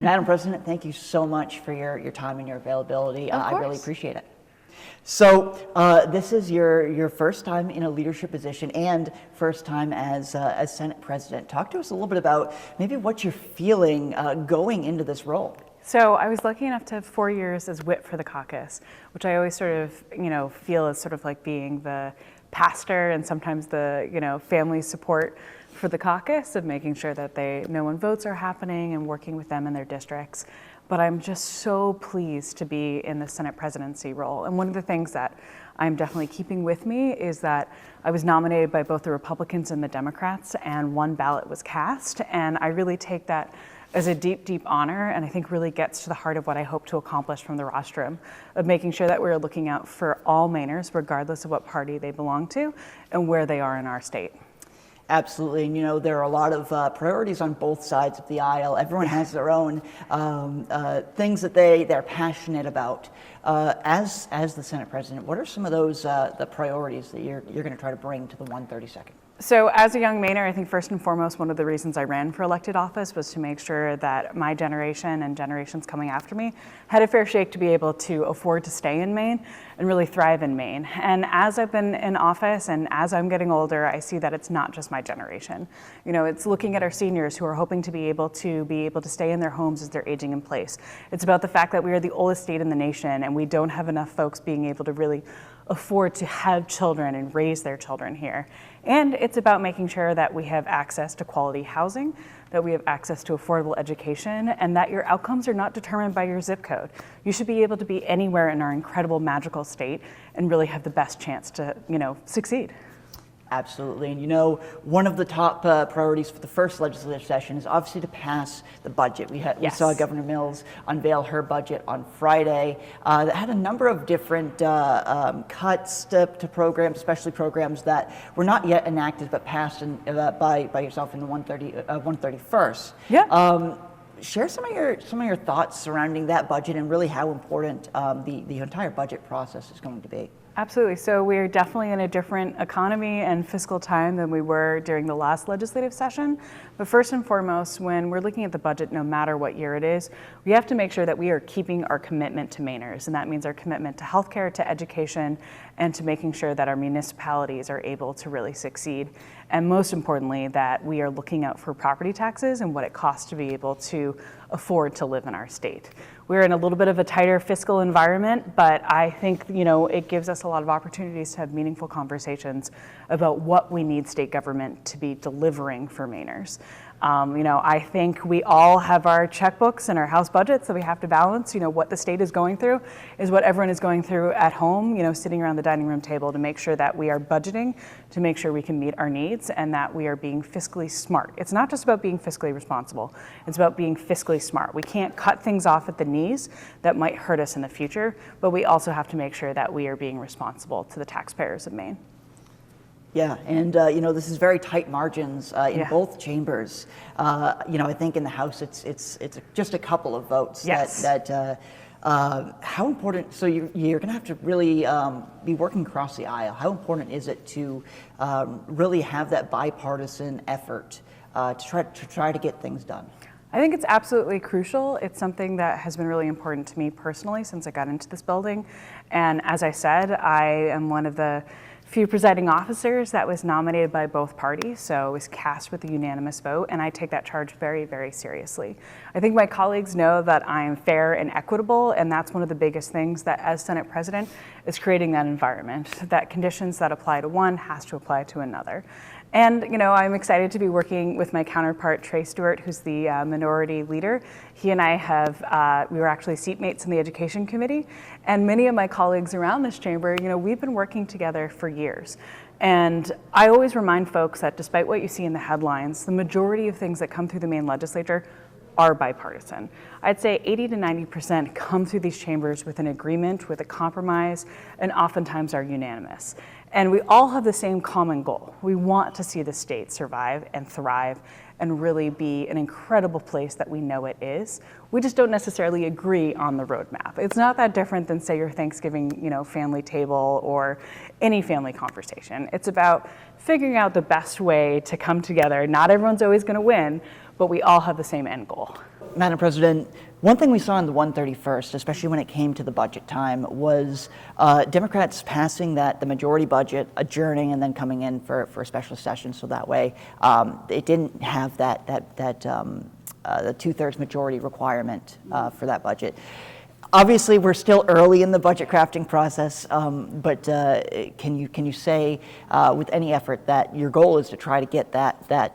Madam President, thank you so much for your time and your availability. Of I course. really appreciate it. So this is your first time in a leadership position and first time as Senate President. Talk to us a little bit about maybe what you're feeling going into this role. So I was lucky enough to have 4 years as whip for the caucus, which I always sort of, feel as sort of like being the pastor and sometimes the, family support for the caucus of making sure that they know when votes are happening and working with them in their districts. But I'm just so pleased to be in the Senate presidency role. And one of the things that I'm definitely keeping with me is that I was nominated by both the Republicans and the Democrats, and one ballot was cast. And I really take that as a deep, deep honor, and I think really gets to the heart of what I hope to accomplish from the rostrum, of making sure that we're looking out for all Mainers, regardless of what party they belong to and where they are in our state. Absolutely, and there are a lot of priorities on both sides of the aisle. Everyone has their own things that they're passionate about. As the Senate President, what are some of those the priorities that you're going to try to bring to the 132nd? So as a young Mainer, I think first and foremost, one of the reasons I ran for elected office was to make sure that my generation and generations coming after me had a fair shake to be able to afford to stay in Maine and really thrive in Maine. And as I've been in office and as I'm getting older, I see that it's not just my generation. It's looking at our seniors who are hoping to be able to stay in their homes as they're aging in place. It's about the fact that we are the oldest state in the nation and we don't have enough folks being able to really afford to have children and raise their children here. And it's about making sure that we have access to quality housing, that we have access to affordable education, and that your outcomes are not determined by your zip code. You should be able to be anywhere in our incredible, magical state and really have the best chance to, succeed. Absolutely, and one of the top priorities for the first legislative session is obviously to pass the budget. We saw Governor Mills unveil her budget on Friday that had a number of different cuts to programs, especially programs that were not yet enacted but passed by yourself in the 131st. Yeah. Share some of your thoughts surrounding that budget and really how important the entire budget process is going to be. Absolutely. So we're definitely in a different economy and fiscal time than we were during the last legislative session. But first and foremost, when we're looking at the budget, no matter what year it is, we have to make sure that we are keeping our commitment to Mainers. And that means our commitment to healthcare, to education, and to making sure that our municipalities are able to really succeed. And most importantly, that we are looking out for property taxes and what it costs to be able to afford to live in our state. We're in a little bit of a tighter fiscal environment, but I think, it gives us a lot of opportunities to have meaningful conversations about what we need state government to be delivering for Mainers. I think we all have our checkbooks and our house budgets that we have to balance. What the state is going through is what everyone is going through at home, sitting around the dining room table to make sure that we are budgeting, to make sure we can meet our needs and that we are being fiscally smart. It's not just about being fiscally responsible. It's about being fiscally smart. We can't cut things off at the knees that might hurt us in the future, but we also have to make sure that we are being responsible to the taxpayers of Maine. Yeah, and this is very tight margins in both chambers. I think in the House it's just a couple of votes. Yes. How important? So you're going to have to really be working across the aisle. How important is it to really have that bipartisan effort to try to get things done? I think it's absolutely crucial. It's something that has been really important to me personally since I got into this building. And as I said, I am one of the few presiding officers that was nominated by both parties, so it was cast with a unanimous vote, and I take that charge very, very seriously. I think my colleagues know that I am fair and equitable, and that's one of the biggest things that as Senate President is creating that environment, that conditions that apply to one has to apply to another. And, I'm excited to be working with my counterpart, Trey Stewart, who's the minority leader. He and I we were actually seatmates in the Education Committee. And many of my colleagues around this chamber, we've been working together for years. And I always remind folks that despite what you see in the headlines, the majority of things that come through the Maine legislature are bipartisan. I'd say 80 to 90% come through these chambers with an agreement, with a compromise, and oftentimes are unanimous. And we all have the same common goal. We want to see the state survive and thrive and really be an incredible place that we know it is. We just don't necessarily agree on the roadmap. It's not that different than, say, your Thanksgiving, family table or any family conversation. It's about figuring out the best way to come together. Not everyone's always going to win, but we all have the same end goal. Madam President, one thing we saw in the 131st, especially when it came to the budget time, was Democrats passing the majority budget, adjourning, and then coming in for a special session. So that way, it didn't have the 2/3 majority requirement for that budget. Obviously, we're still early in the budget crafting process, but can you say with any effort that your goal is to try to get that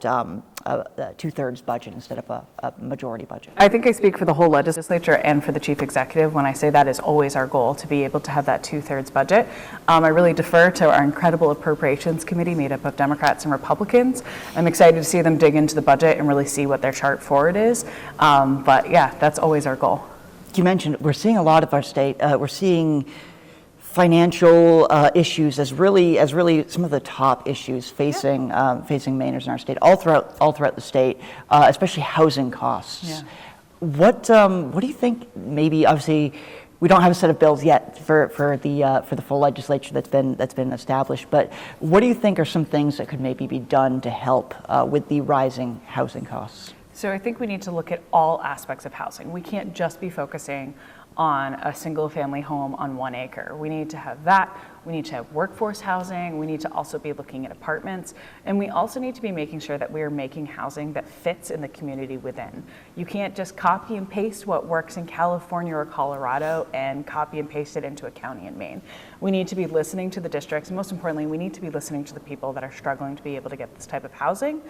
2/3 budget instead of a majority budget? I think I speak for the whole legislature and for the chief executive when I say that is always our goal, to be able to have that 2/3 budget. I really defer to our incredible appropriations committee made up of Democrats and Republicans. I'm excited to see them dig into the budget and really see what their chart forward is. But yeah, that's always our goal. You mentioned we're seeing a lot of our state. We're seeing financial issues as really some of the top issues facing Mainers in our state, all throughout the state, especially housing costs. Yeah. What do you think? Maybe obviously we don't have a set of bills yet for the full legislature that's been established. But what do you think are some things that could maybe be done to help with the rising housing costs? So I think we need to look at all aspects of housing. We can't just be focusing on a single family home on 1 acre. We need to have that. We need to have workforce housing. We need to also be looking at apartments. And we also need to be making sure that we are making housing that fits in the community within. You can't just copy and paste what works in California or Colorado and copy and paste it into a county in Maine. We need to be listening to the districts. And most importantly, we need to be listening to the people that are struggling to be able to get this type of housing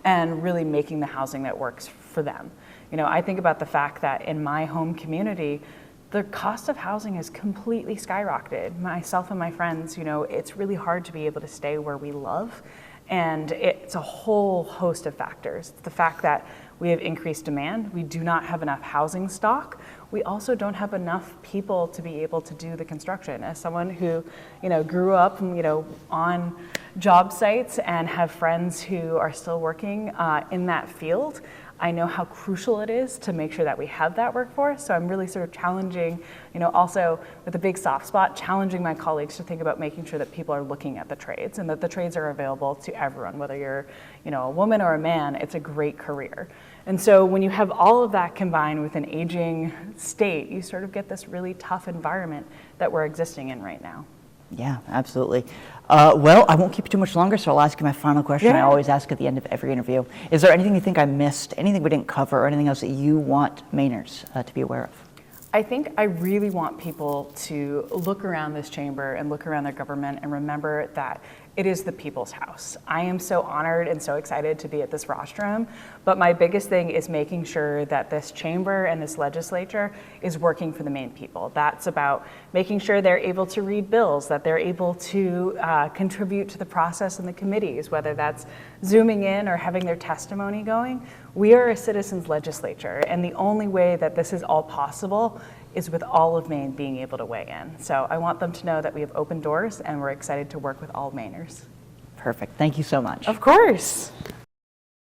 and really making the housing that works for them. You know, I think about the fact that in my home community, the cost of housing has completely skyrocketed. Myself and my friends, you know, it's really hard to be able to stay where we love. And it's a whole host of factors. The fact that we have increased demand, we do not have enough housing stock. We also don't have enough people to be able to do the construction. As someone who, you know, grew up, you know, on job sites and have friends who are still working in that field, I know how crucial it is to make sure that we have that workforce. So I'm really sort of challenging, you know, also with a big soft spot, challenging my colleagues to think about making sure that people are looking at the trades and that the trades are available to everyone, whether you're, you know, a woman or a man. It's a great career. And so when you have all of that combined with an aging state, you sort of get this really tough environment that we're existing in right now. Yeah, absolutely. Well, I won't keep you too much longer, so I'll ask you my final question. Yeah. I always ask at the end of every interview. Is there anything you think I missed, anything we didn't cover, or anything else that you want Mainers to be aware of? I think I really want people to look around this chamber and look around their government and remember that it is the people's house. I am so honored and so excited to be at this rostrum, but my biggest thing is making sure that this chamber and this legislature is working for the Maine people. That's about making sure they're able to read bills, that they're able to contribute to the process in the committees, whether that's zooming in or having their testimony going. We are a citizens legislature, and the only way that this is all possible is with all of Maine being able to weigh in. So I want them to know that we have open doors and we're excited to work with all Mainers. Perfect. Thank you so much. Of course.